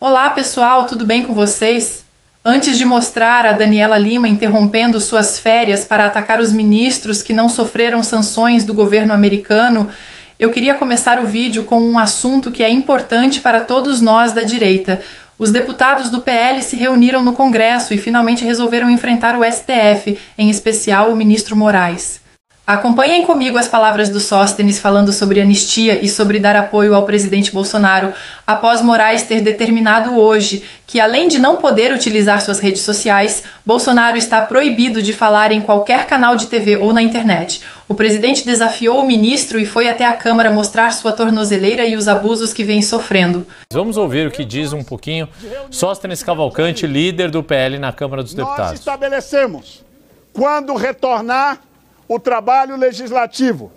Olá pessoal, tudo bem com vocês? Antes de mostrar a Daniela Lima interrompendo suas férias para atacar os ministros que não sofreram sanções do governo americano, eu queria começar o vídeo com um assunto que é importante para todos nós da direita. Os deputados do PL se reuniram no Congresso e finalmente resolveram enfrentar o STF, em especial o ministro Moraes. Acompanhem comigo as palavras do Sóstenes falando sobre anistia e sobre dar apoio ao presidente Bolsonaro, após Moraes ter determinado hoje que, além de não poder utilizar suas redes sociais, Bolsonaro está proibido de falar em qualquer canal de TV ou na internet. O presidente desafiou o ministro e foi até a Câmara mostrar sua tornozeleira e os abusos que vem sofrendo. Vamos ouvir o que diz um pouquinho Sóstenes Cavalcante, líder do PL na Câmara dos Deputados. Nós estabelecemos, quando retornar o trabalho legislativo,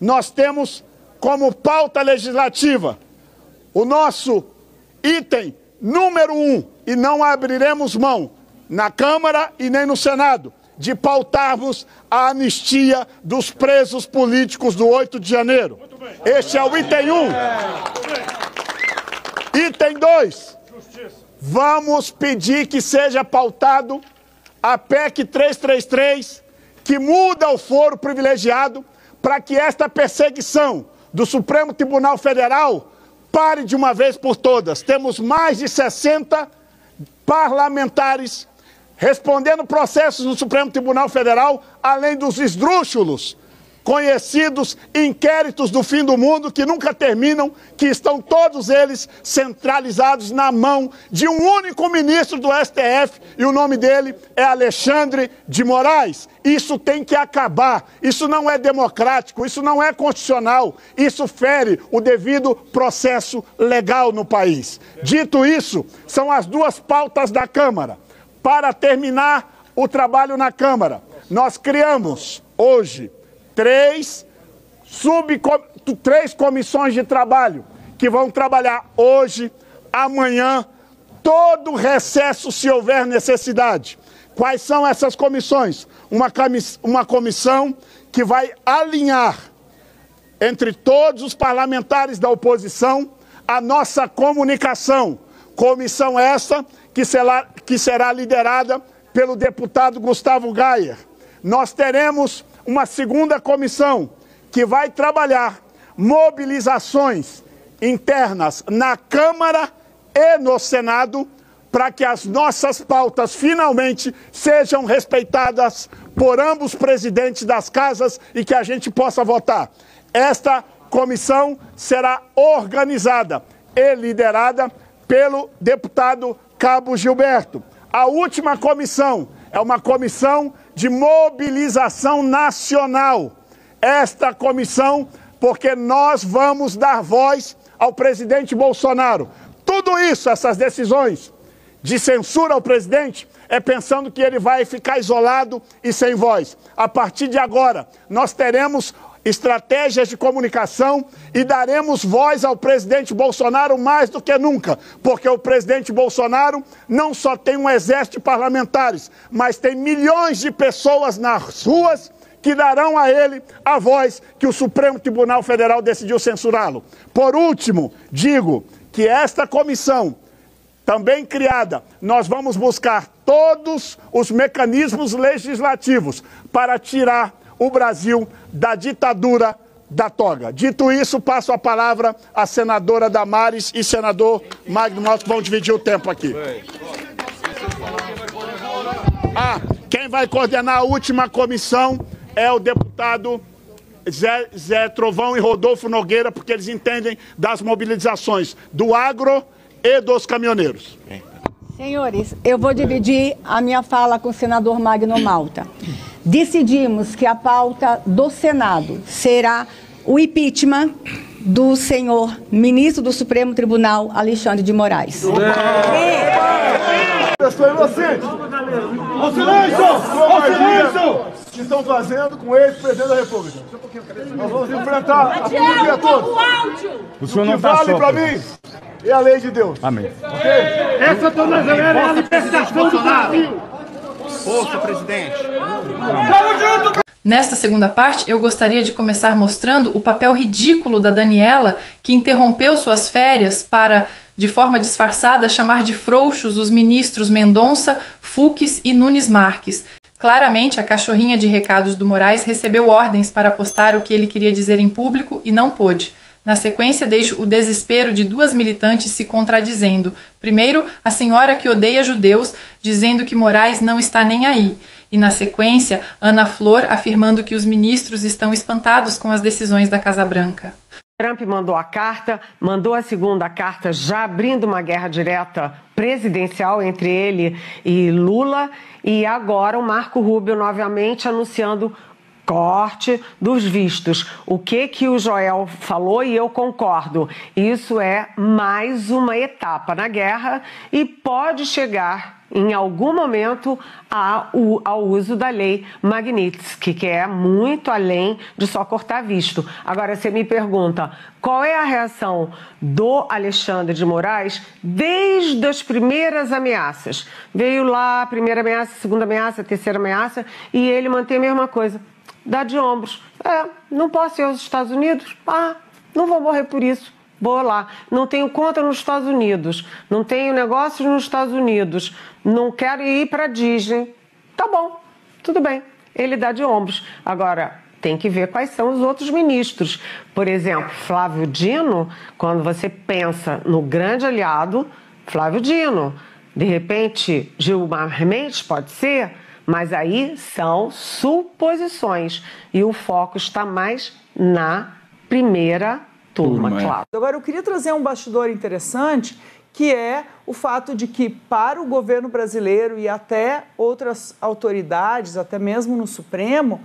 nós temos como pauta legislativa o nosso item número 1, e não abriremos mão na Câmara e nem no Senado, de pautarmos a anistia dos presos políticos do 8 de janeiro. Este é o item 1. Item 2, vamos pedir que seja pautado a PEC 333, que muda o foro privilegiado para que esta perseguição do Supremo Tribunal Federal pare de uma vez por todas. Temos mais de 60 parlamentares respondendo processos no Supremo Tribunal Federal, além dos esdrúxulos conhecidos inquéritos do fim do mundo que nunca terminam, que estão todos eles centralizados na mão de um único ministro do STF, e o nome dele é Alexandre de Moraes. Isso tem que acabar, isso não é democrático, isso não é constitucional, isso fere o devido processo legal no país. Dito isso, são as duas pautas da Câmara. Para terminar o trabalho na Câmara, nós criamos hoje três comissões de trabalho que vão trabalhar hoje, amanhã, todo recesso se houver necessidade. Quais são essas comissões? Uma comissão que vai alinhar entre todos os parlamentares da oposição a nossa comunicação. Comissão essa que será liderada pelo deputado Gustavo Gayer. Nós teremos uma segunda comissão que vai trabalhar mobilizações internas na Câmara e no Senado para que as nossas pautas finalmente sejam respeitadas por ambos os presidentes das casas e que a gente possa votar. Esta comissão será organizada e liderada pelo deputado Cabo Gilberto. A última comissão é uma comissão de mobilização nacional. Esta comissão, porque nós vamos dar voz ao presidente Bolsonaro. Tudo isso, essas decisões de censura ao presidente, é pensando que ele vai ficar isolado e sem voz. A partir de agora, nós teremos estratégias de comunicação e daremos voz ao presidente Bolsonaro mais do que nunca, porque o presidente Bolsonaro não só tem um exército de parlamentares, mas tem milhões de pessoas nas ruas que darão a ele a voz que o Supremo Tribunal Federal decidiu censurá-lo. Por último, digo que esta comissão, também criada, nós vamos buscar todos os mecanismos legislativos para tirar o Brasil da ditadura da toga. Dito isso, passo a palavra à senadora Damares e senador Magno Malta, que vão dividir o tempo aqui. Quem vai coordenar a última comissão é o deputado Zé Trovão e Rodolfo Nogueira, porque eles entendem das mobilizações do agro e dos caminhoneiros. Senhores, eu vou dividir a minha fala com o senador Magno Malta. Decidimos que a pauta do Senado será o impeachment do senhor ministro do Supremo Tribunal, Alexandre de Moraes. Pessoa inocente! Ao silêncio! Ao silêncio! O que estão fazendo com o ex-presidente da República? Nós vamos enfrentar a polícia toda. O senhor não vale para mim é a lei de Deus. Amém. Okay? Essa tornozeleira é a libertação do Brasil. Força, presidente. Nesta segunda parte, eu gostaria de começar mostrando o papel ridículo da Daniela, que interrompeu suas férias para de forma disfarçada, chamar de frouxos os ministros Mendonça, Fux e Nunes Marques. Claramente, a cachorrinha de recados do Moraes recebeu ordens para postar o que ele queria dizer em público e não pôde. Na sequência, deixo o desespero de duas militantes se contradizendo. Primeiro, a senhora que odeia judeus, dizendo que Moraes não está nem aí. E na sequência, Ana Flor afirmando que os ministros estão espantados com as decisões da Casa Branca. Trump mandou a carta, mandou a segunda carta já abrindo uma guerra direta presidencial entre ele e Lula, e agora o Marco Rubio novamente anunciando corte dos vistos. O que o Joel falou, e eu concordo, isso é mais uma etapa na guerra e pode chegar em algum momento ao uso da lei Magnitsky, que é muito além de só cortar visto. Agora, você me pergunta, qual é a reação do Alexandre de Moraes desde as primeiras ameaças? Veio lá a primeira ameaça, a segunda ameaça, a terceira ameaça, e ele mantém a mesma coisa. Dá de ombros. Não posso ir aos Estados Unidos? Não vou morrer por isso. Vou lá. Não tenho conta nos Estados Unidos. Não tenho negócios nos Estados Unidos. Não quero ir para a Disney. Tá bom, tudo bem. Ele dá de ombros. Agora, tem que ver quais são os outros ministros. Por exemplo, Flávio Dino, quando você pensa no grande aliado, Flávio Dino. De repente, Gilmar Mendes pode ser, mas aí são suposições. E o foco está mais na primeira turma, claro. Agora, eu queria trazer um bastidor interessante, que é o fato de que, para o governo brasileiro e até outras autoridades, até mesmo no Supremo,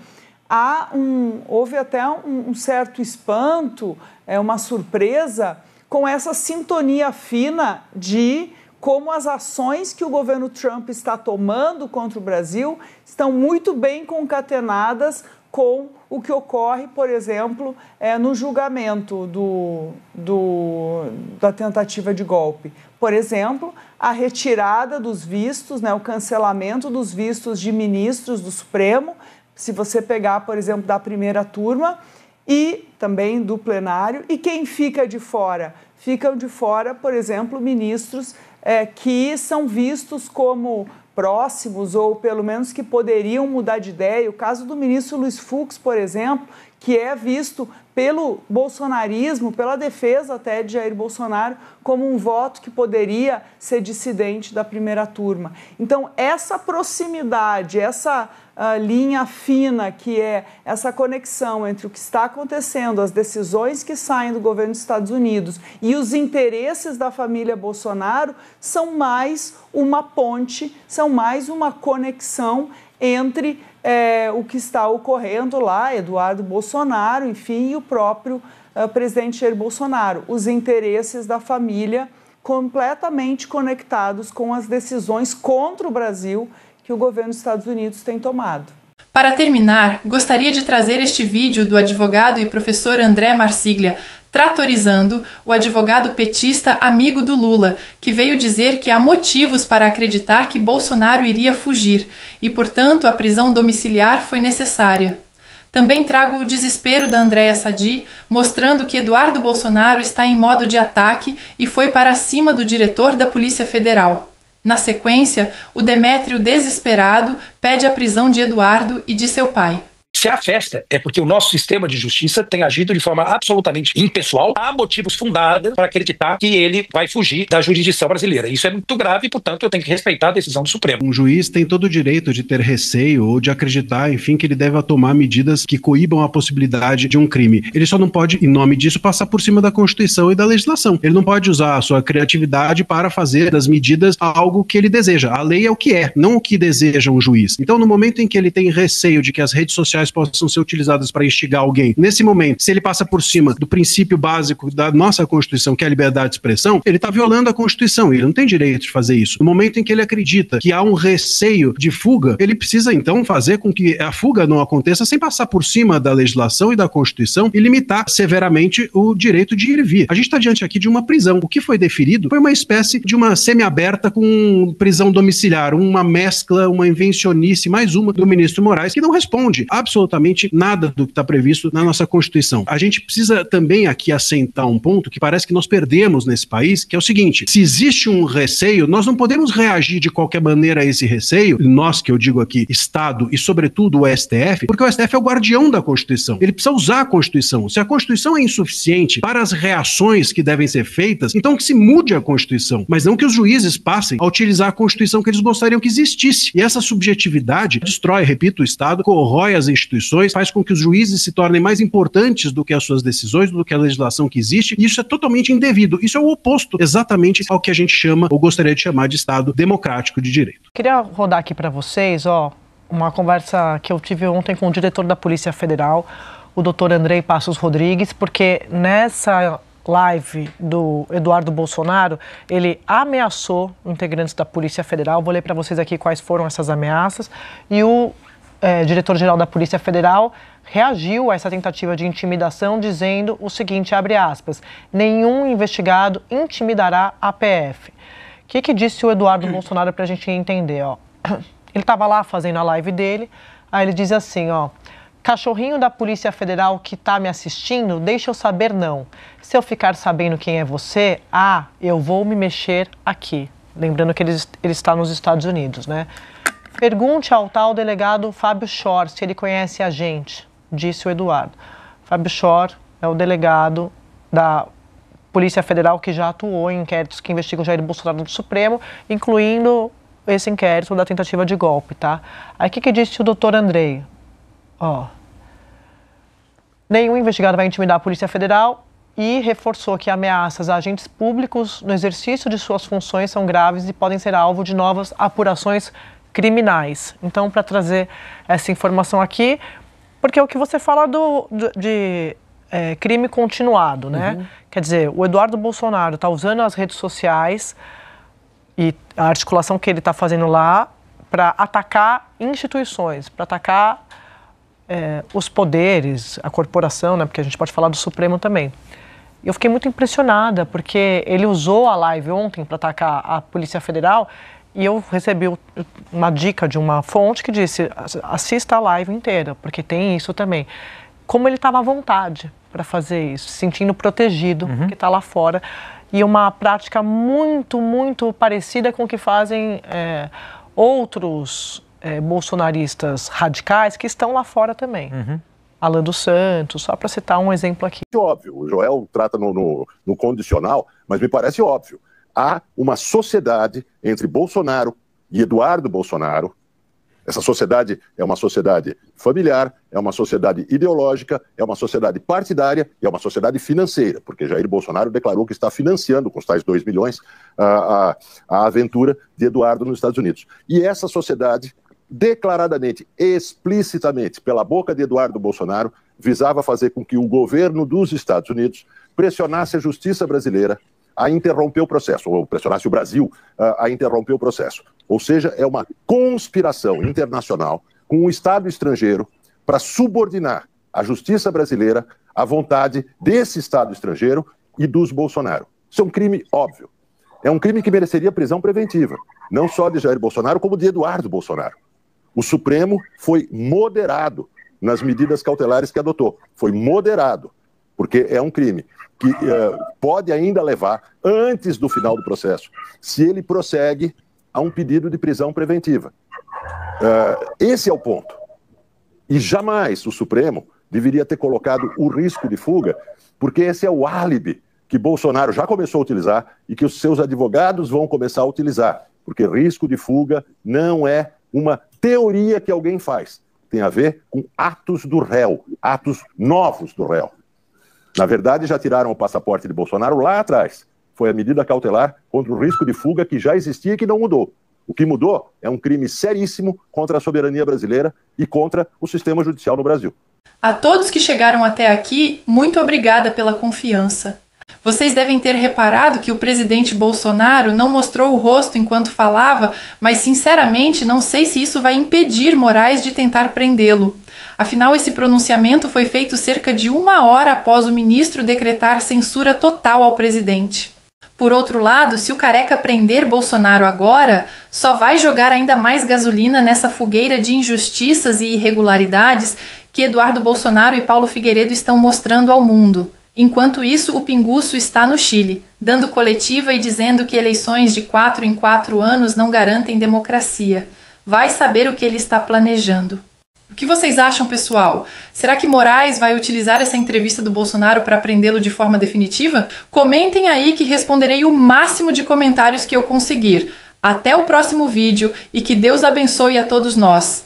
houve até um certo espanto, uma surpresa com essa sintonia fina de como as ações que o governo Trump está tomando contra o Brasil estão muito bem concatenadas com o que ocorre, por exemplo, no julgamento da tentativa de golpe. Por exemplo, a retirada dos vistos, o cancelamento dos vistos de ministros do Supremo, se você pegar, por exemplo, da primeira turma e também do plenário. E quem fica de fora? Ficam de fora, por exemplo, ministros que são vistos como próximos ou pelo menos que poderiam mudar de ideia. O caso do ministro Luiz Fux, por exemplo, que é visto pelo bolsonarismo, pela defesa até de Jair Bolsonaro, como um voto que poderia ser dissidente da primeira turma. Então, essa proximidade, essa linha fina, que é essa conexão entre o que está acontecendo, as decisões que saem do governo dos Estados Unidos e os interesses da família Bolsonaro, são mais uma ponte, são mais uma conexão entre o que está ocorrendo lá, Eduardo Bolsonaro, enfim, e o próprio presidente Jair Bolsonaro. Os interesses da família completamente conectados com as decisões contra o Brasil que o governo dos Estados Unidos tem tomado. Para terminar, gostaria de trazer este vídeo do advogado e professor André Marsiglia, tratorizando o advogado petista amigo do Lula, que veio dizer que há motivos para acreditar que Bolsonaro iria fugir e, portanto, a prisão domiciliar foi necessária. Também trago o desespero da Andréa Sadi, mostrando que Eduardo Bolsonaro está em modo de ataque e foi para cima do diretor da Polícia Federal. Na sequência, o Demétrio, desesperado, pede a prisão de Eduardo e de seu pai. Se há festa, é porque o nosso sistema de justiça tem agido de forma absolutamente impessoal. Há motivos fundados para acreditar que ele vai fugir da jurisdição brasileira. Isso é muito grave e, portanto, eu tenho que respeitar a decisão do Supremo. Um juiz tem todo o direito de ter receio ou de acreditar, enfim, que ele deve tomar medidas que coíbam a possibilidade de um crime. Ele só não pode, em nome disso, passar por cima da Constituição e da legislação. Ele não pode usar a sua criatividade para fazer das medidas algo que ele deseja. A lei é o que é, não o que deseja um juiz. Então, no momento em que ele tem receio de que as redes sociais possam ser utilizadas para instigar alguém, nesse momento, se ele passa por cima do princípio básico da nossa Constituição, que é a liberdade de expressão, ele está violando a Constituição, ele não tem direito de fazer isso. No momento em que ele acredita que há um receio de fuga, ele precisa então fazer com que a fuga não aconteça sem passar por cima da legislação e da Constituição e limitar severamente o direito de ir e vir. A gente está diante aqui de uma prisão. O que foi deferido foi uma espécie de uma semiaberta com prisão domiciliar, uma mescla, uma invencionice, mais uma do ministro Moraes, que não responde absolutamente absolutamente nada do que está previsto na nossa Constituição. A gente precisa também aqui assentar um ponto que parece que nós perdemos nesse país, que é o seguinte: se existe um receio, nós não podemos reagir de qualquer maneira a esse receio, nós que eu digo aqui, Estado e sobretudo o STF, porque o STF é o guardião da Constituição. Ele precisa usar a Constituição. Se a Constituição é insuficiente para as reações que devem ser feitas, então que se mude a Constituição, mas não que os juízes passem a utilizar a Constituição que eles gostariam que existisse. E essa subjetividade destrói, repito, o Estado, corrói as instituições, faz com que os juízes se tornem mais importantes do que as suas decisões, do que a legislação que existe, e isso é totalmente indevido. Isso é o oposto exatamente ao que a gente chama, ou gostaria de chamar, de Estado democrático de direito. Queria rodar aqui para vocês, uma conversa que eu tive ontem com o diretor da Polícia Federal, o Dr. Andrei Passos Rodrigues, porque nessa live do Eduardo Bolsonaro, ele ameaçou integrantes da Polícia Federal. Vou ler para vocês aqui quais foram essas ameaças. E o diretor-geral da Polícia Federal reagiu a essa tentativa de intimidação dizendo o seguinte, abre aspas, nenhum investigado intimidará a PF. O que disse o Eduardo Bolsonaro para a gente entender? Ele estava lá fazendo a live dele, aí ele diz assim, cachorrinho da Polícia Federal que está me assistindo, deixa eu saber não. Se eu ficar sabendo quem é você, eu vou me mexer aqui. Lembrando que ele está nos Estados Unidos, né? Pergunte ao tal delegado Fábio Chor se ele conhece a gente, disse o Eduardo. Fábio Chor é o delegado da Polícia Federal que já atuou em inquéritos que investigam Jair Bolsonaro no Supremo, incluindo esse inquérito da tentativa de golpe, tá? Aí o que disse o doutor Andrei? Nenhum investigado vai intimidar a Polícia Federal e reforçou que ameaças a agentes públicos no exercício de suas funções são graves e podem ser alvo de novas apurações criminais. Então, para trazer essa informação aqui, porque é o que você fala de crime continuado, né? Uhum. Quer dizer, o Eduardo Bolsonaro está usando as redes sociais e a articulação que ele está fazendo lá para atacar instituições, para atacar os poderes, a corporação, né? Porque a gente pode falar do Supremo também. Eu fiquei muito impressionada, porque ele usou a live ontem para atacar a Polícia Federal e eu recebi uma dica de uma fonte que disse, assista a live inteira, porque tem isso também. Como ele estava à vontade para fazer isso, se sentindo protegido, porque está lá fora. E uma prática muito, muito parecida com o que fazem outros bolsonaristas radicais que estão lá fora também. Alan dos Santos, só para citar um exemplo aqui. Óbvio, o Joel trata no condicional, mas me parece óbvio. Há uma sociedade entre Bolsonaro e Eduardo Bolsonaro. Essa sociedade é uma sociedade familiar, é uma sociedade ideológica, é uma sociedade partidária e é uma sociedade financeira, porque Jair Bolsonaro declarou que está financiando, com os tais 2 milhões, a aventura de Eduardo nos Estados Unidos. E essa sociedade, declaradamente, explicitamente, pela boca de Eduardo Bolsonaro, visava fazer com que o governo dos Estados Unidos pressionasse a justiça brasileira a interromper o processo, ou pressionasse o Brasil a interromper o processo. Ou seja, é uma conspiração internacional com um Estado estrangeiro para subordinar a justiça brasileira à vontade desse Estado estrangeiro e dos Bolsonaro. Isso é um crime óbvio. É um crime que mereceria prisão preventiva, não só de Jair Bolsonaro, como de Eduardo Bolsonaro. O Supremo foi moderado nas medidas cautelares que adotou. Foi moderado, porque é um crime que pode ainda levar, antes do final do processo, se ele prossegue a um pedido de prisão preventiva. Esse é o ponto. E jamais o Supremo deveria ter colocado o risco de fuga, porque esse é o álibi que Bolsonaro já começou a utilizar e que os seus advogados vão começar a utilizar, porque risco de fuga não é uma teoria que alguém faz. Tem a ver com atos do réu, atos novos do réu. Na verdade, já tiraram o passaporte de Bolsonaro lá atrás. Foi a medida cautelar contra o risco de fuga que já existia e que não mudou. O que mudou é um crime seríssimo contra a soberania brasileira e contra o sistema judicial no Brasil. A todos que chegaram até aqui, muito obrigada pela confiança. Vocês devem ter reparado que o presidente Bolsonaro não mostrou o rosto enquanto falava, mas sinceramente não sei se isso vai impedir Moraes de tentar prendê-lo. Afinal, esse pronunciamento foi feito cerca de 1 hora após o ministro decretar censura total ao presidente. Por outro lado, se o Careca prender Bolsonaro agora, só vai jogar ainda mais gasolina nessa fogueira de injustiças e irregularidades que Eduardo Bolsonaro e Paulo Figueiredo estão mostrando ao mundo. Enquanto isso, o Pinguço está no Chile, dando coletiva e dizendo que eleições de 4 em 4 anos não garantem democracia. Vai saber o que ele está planejando. O que vocês acham, pessoal? Será que Moraes vai utilizar essa entrevista do Bolsonaro para prendê-lo de forma definitiva? Comentem aí que responderei o máximo de comentários que eu conseguir. Até o próximo vídeo e que Deus abençoe a todos nós.